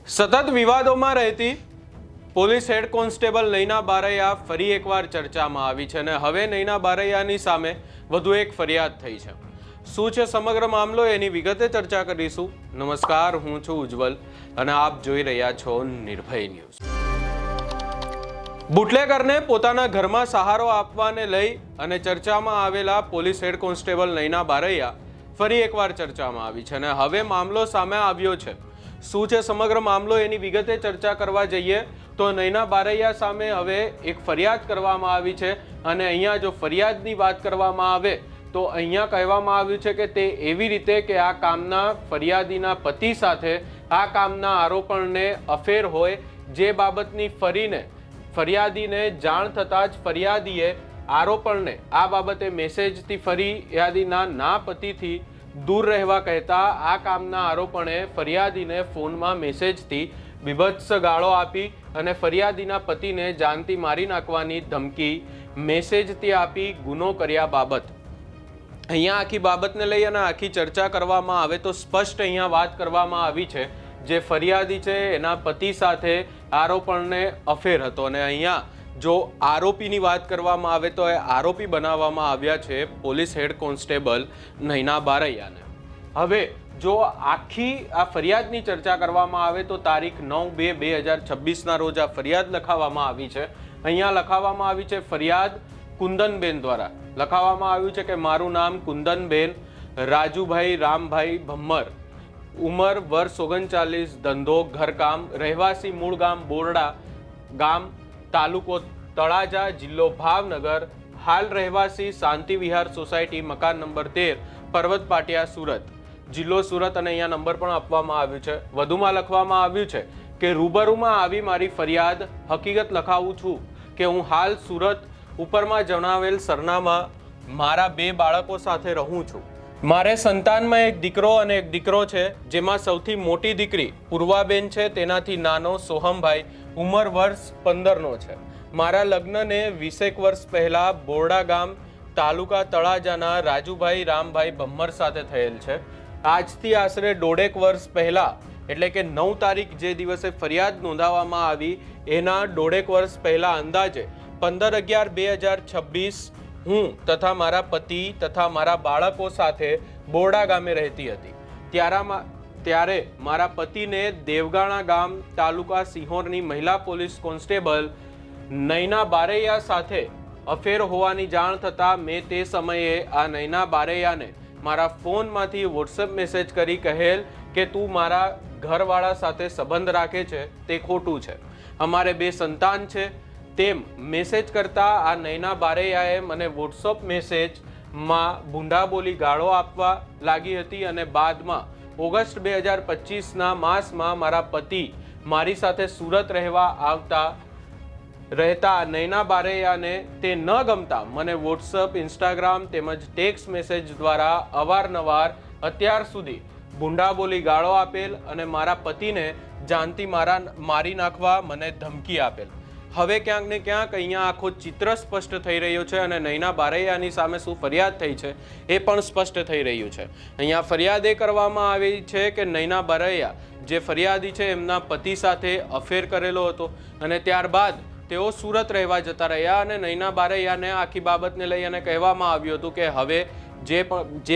સતત વિવાદોમાં રહેતી police head constable Naina Baraiya ફરી એકવાર ચર્ચામાં આવી છે અને હવે નૈના બારૈયાની સામે વધુ એક ફરિયાદ થઈ છે। શું છે સમગ્ર મામલો એની વિગતે ચર્ચા કરીશું। નમસ્કાર, હું છું ઉજ્જવલ અને આપ જોઈ રહ્યા છો નિર્ભય ન્યૂઝ। બુટલેગરને પોતાના ઘરમાં સહારો આપવાને લઈ અને ચર્ચામાં આવેલા police head constable Naina Baraiya ફરી એકવાર ચર્ચામાં આવી છે અને હવે મામલો સામે આવ્યો છે। શું છે સમગ્ર મામલો એની વિગતે ચર્ચા કરવા જઈએ તો નૈના બારૈયા સામે હવે એક ફરિયાદ કરવામાં આવી છે અને અહીંયા જો ફરિયાદની વાત કરવામાં આવે તો અહીંયા કહેવામાં આવ્યું છે કે તે એવી રીતે કે આ કામના ફરિયાદીના પતિ સાથે આ કામના આરોપણને અફેર હોય, જે બાબતની ફરિયાદીને જાણ થતાં જ ફરિયાદીએ આરોપણને આ બાબતે મેસેજથી ફરિયાદીના ના પતિથી દૂર રહેવા કહેતા આ કામના આરોપણે ફરિયાદીને ફોનમાં મેસેજથી બીભત્સ ગાળો આપી અને ફરિયાદીના પતિને જાનથી મારી નાખવાની ધમકી મેસેજથી આપી ગુનો કર્યા બાબત અહીંયા આખી બાબતને લઈ અને આખી ચર્ચા કરવામાં આવે તો સ્પષ્ટ અહીંયા વાત કરવામાં આવી છે। જે ફરિયાદી છે એના પતિ સાથે આરોપણને અફેર હતો અને અહીંયા જો આરોપીની વાત કરવામાં આવે તો એ આરોપી બનાવવામાં આવ્યા છે પોલીસ હેડ કોન્સ્ટેબલ નૈના બારૈયાને। હવે જો આખી આ ફરિયાદની ચર્ચા કરવામાં આવે તો તારીખ 9/2/2026ના રોજ આ ફરિયાદ લખાવવામાં આવી છે। અહીંયા લખાવવામાં આવી છે ફરિયાદ કુંદનબેન દ્વારા લખાવવામાં આવ્યું છે કે મારું નામ કુંદનબેન રાજુભાઈ રામભાઈ ભમ્મર, ઉંમર વર્ષ 39, ધંધો ઘરકામ, રહેવાસી મૂળ ગામ બોરડા ગામ, તાલુકો તળાજા, જિલ્લો ભાવનગર, હાલ રહેવાસી શાંતિ વિહાર સોસાયટી, મકાન નંબર 13, પર્વત પાટિયા, સુરત, જિલ્લો સુરત અને અહીંયા નંબર પણ આપવામાં આવ્યું છે। વધુમાં લખવામાં આવ્યું છે કે રૂબરૂમાં આવી મારી ફરિયાદ હકીકત લખાવું છું કે હું હાલ સુરત ઉપરમાં જણાવેલ સરનામા મારા 2 બાળકો સાથે રહું છું। મારે સંતાનમાં એક દીકરો અને એક દીકરો છે, જેમાં સૌથી મોટી દીકરી પૂર્વાબેન છે, તેનાથી નાનો સોહમભાઈ ઉંમર વર્ષ 15નો છે। મારા લગ્નને 20 વર્ષ પહેલા બોરડા ગામ તાલુકા તળાજાના રાજુભાઈ રામભાઈ ભમ્મર સાથે થયેલ છે। આજથી આશરે 1.5 વર્ષ પહેલા એટલે કે 9 તારીખ જે દિવસે ફરિયાદ નોંધાવવામાં આવી એના 1.5 વર્ષ પહેલા અંદાજે 15/11/2026 હું તથા મારા પતિ તથા મારા બાળકો સાથે બોરડા ગામે રહેતી હતી। ત્યારે મારા પતિને દેવગાણા ગામ તાલુકા સિહોરની મહિલા પોલીસ કોન્સ્ટેબલ નૈના બારૈયા સાથે અફેર હોવાની જાણ થતાં મેં તે સમયે આ નૈના બારૈયાને મારા ફોનમાંથી વોટ્સએપ મેસેજ કરી કહેલ કે તું મારા ઘરવાળા સાથે સંબંધ રાખે છે તે ખોટું છે, અમારે 2 સંતાન છે તેમ મેસેજ કરતા આ નૈના બારૈયાએ મને વોટ્સએપ મેસેજમાં ભૂંડા બોલી ગાળો આપવા લાગી હતી અને બાદમાં ઓગસ્ટ 2025ના માસમાં મારા પતિ મારી સાથે સુરત રહેતા નૈના બારૈયાને તે ન ગમતા મને વોટ્સએપ, ઇન્સ્ટાગ્રામ તેમજ ટેક્સ્ટ મેસેજ દ્વારા અવારનવાર અત્યાર સુધી ભૂંડા બોલી ગાળો આપેલ અને મારા પતિને જાનથી મારી નાખવા મને ધમકી આપેલ। હવે ક્યાંક ને ક્યાંક અહીંયા આખો ચિત્ર સ્પષ્ટ થઈ રહ્યો છે અને નૈના બારૈયાની સામે શું ફરિયાદ થઈ છે એ પણ સ્પષ્ટ થઈ રહ્યું છે। અહીંયા ફરિયાદ એ કરવામાં આવી છે કે નૈના બારૈયા જે ફરિયાદી છે એમના પતિ સાથે અફેર કરેલો હતો અને ત્યારબાદ તેઓ સુરત રહેવા જતા રહ્યા અને નૈના બારૈયાને આખી બાબતને લઈ અને કહેવામાં આવ્યું હતું કે હવે જે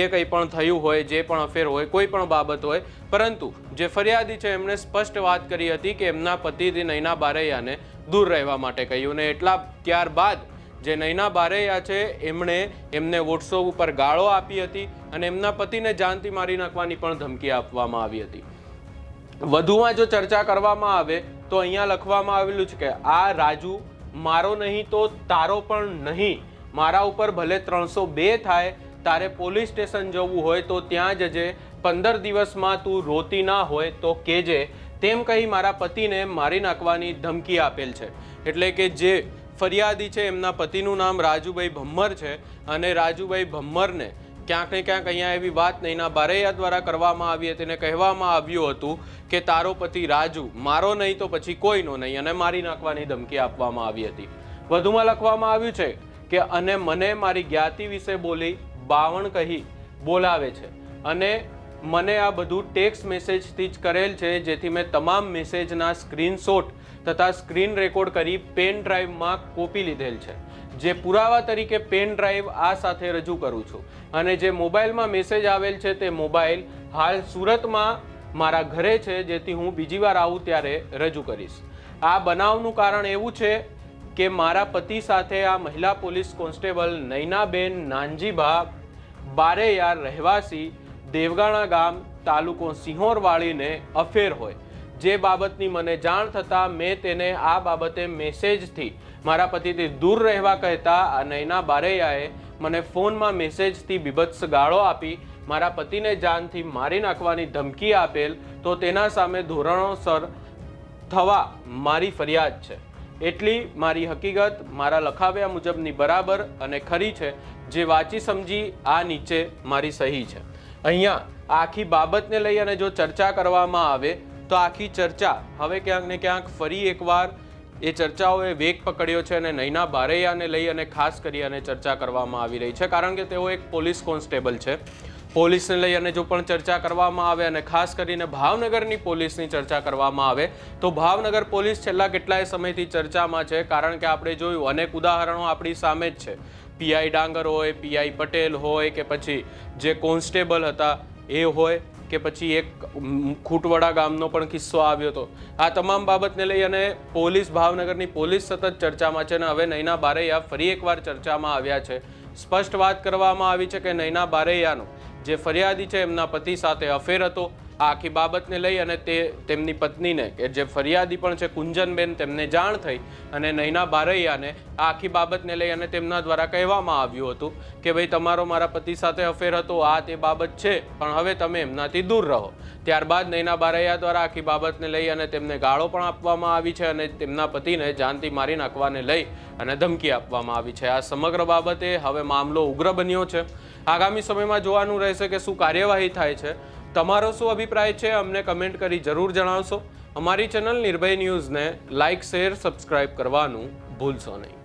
કંઈ પણ થયું હોય, જે પણ અફેર હોય, કોઈ પણ બાબત હોય, પરંતુ જે ફરિયાદી છે એમણે સ્પષ્ટ વાત કરી હતી કે એમના પતિથી નૈના બારૈયાને દૂર રહેવા માટે કહ્યું અને ત્યારબાદ જે નૈના બારૈયા છે એમને વોટ્સએપ ઉપર ગાળો આપી હતી અને એમના પતિને જાનથી મારી નાખવાની પણ ધમકી આપવામાં આવી હતી। વધુમાં જો ચર્ચા કરવામાં આવે તો અહીંયા લખવામાં આવેલું છે કે આ રાજુ મારો નહીં તો તારો પણ નહીં, મારા ઉપર ભલે 302 થાય, તારે પોલીસ સ્ટેશન જવું હોય તો ત્યાં જજે, 15 દિવસમાં તું રોતી ના હોય તો કહેજે, તેમ કહી મારા પતિને મારી નાખવાની ધમકી આપેલ છે। એટલે કે જે ફરિયાદી છે એમના પતિનું નામ રાજુભાઈ ભમ્મર છે અને રાજુભાઈ ભમ્મરને ક્યાંક ને ક્યાંક અહીંયા એવી વાત નૈના બારૈયા દ્વારા કરવામાં આવી હતી અને કહેવામાં આવ્યું હતું કે તારો પતિ રાજુ મારો નહીં તો પછી કોઈનો નહીં અને મારી નાખવાની ધમકી આપવામાં આવી હતી। વધુમાં લખવામાં આવ્યું છે કે અને મને મારી જ્ઞાતિ વિશે બોલી બાવણ કહી બોલાવે છે અને મને આ બધું ટેક્સ્ટ મેસેજથી જ કરેલ છે, જેથી મેં તમામ મેસેજના સ્ક્રીનશોટ તથા સ્ક્રીન રેકોર્ડ કરી પેન ડ્રાઈવમાં કોપી લીધેલ છે, જે પુરાવા તરીકે પેન ડ્રાઈવ આ સાથે રજૂ કરું છું. અને જે મોબાઈલમાં મેસેજ આવેલ છે તે મોબાઈલ હાલ સુરતમાં મારા ઘરે છે, જેથી હું બીજી વાર આવું ત્યારે રજૂ કરીશ. આ બનાવનું કારણ એવું છે કે મારા પતિ સાથે આ મહિલા પોલીસ કોન્સ્ટેબલ નૈનાબેન નાનજીભા બારેયાર રહેવાસી દેવગાણા ગામ તાલુકો સિંહોરવાળીને અફેર હોય, જે બાબતની મને જાણ થતાં મેં તેને આ બાબતે મેસેજથી મારા પતિથી દૂર રહેવા કહેતા આ નૈના બારૈયાએ મને ફોનમાં મેસેજથી બીભત્સ ગાળો આપી મારા પતિને જાનથી મારી નાખવાની ધમકી આપેલ, તો તેના સામે ધોરણોસર થવા મારી ફરિયાદ છે. એટલી મારી હકીકત મારા લખાવ્યા મુજબની બરાબર અને ખરી છે, જે વાંચી સમજી આ નીચે મારી સહી છે. અહીંયા આખી બાબતને લઈ અને જો ચર્ચા કરવામાં આવે તો આખી ચર્ચા હવે ક્યાંક ને ક્યાંક ફરી એકવાર એ ચર્ચાઓએ વેગ પકડ્યો છે અને નૈના બારૈયાને લઈ અને ખાસ કરી અને ચર્ચા કરવામાં આવી રહી છે, કારણ કે તેઓ એક પોલીસ કોન્સ્ટેબલ છે. પોલીસને લઈ અને જો પણ ચર્ચા કરવામાં આવે અને ખાસ કરીને ભાવનગરની પોલીસની ચર્ચા કરવામાં આવે તો ભાવનગર પોલીસ છેલ્લા કેટલાય સમયથી ચર્ચામાં છે, કારણ કે આપણે જોયું અનેક ઉદાહરણો આપણી સામે જ છે. પીઆઈ ડાંગર હોય, પીઆઈ પટેલ હોય, કે પછી જે કોન્સ્ટેબલ હતા એ હોય, કે પછી એક ખૂટવડા ગામનો પણ કિસ્સો આવ્યો હતો. આ તમામ બાબતને લઈ અને ભાવનગરની પોલીસ સતત ચર્ચામાં છે અને હવે નૈના બારૈયા ફરી એકવાર ચર્ચામાં આવ્યા છે. સ્પષ્ટ વાત કરવામાં આવી છે કે નૈના બારૈયાનો જે ફરિયાદી છે એમના પતિ સાથે અફેર હતો. આ આખી બાબતને લઈ અને તેમની પત્નીને કે જે ફરિયાદી પણ છે કુંજનબેન, તેમને જાણ થઈ અને નૈના બારૈયાને આ આખી બાબતને લઈ અને તેમના દ્વારા કહેવામાં આવ્યું હતું કે ભાઈ તમારો મારા પતિ સાથે અફેર હતો, આ તે બાબત છે, પણ હવે તમે એમનાથી દૂર રહો. ત્યારબાદ નૈના બારૈયા દ્વારા આખી બાબતને લઈ અને તેમને ગાળો પણ આપવામાં આવી છે અને તેમના પતિને જાનથી મારી નાખવાને લઈ અને ધમકી આપવામાં આવી છે. આ સમગ્ર બાબતે હવે મામલો ઉગ્ર બન્યો છે. આગામી સમયમાં જોવાનું રહેશે કે શું કાર્યવાહી થાય છે. તમારો શું અભિપ્રાય છે અમને કમેન્ટ કરી જરૂર જણાવશો. અમારી ચેનલ નિર્ભય ન્યૂઝને લાઇક, શેર, સબસ્ક્રાઇબ કરવાનું ભૂલશો નહીં.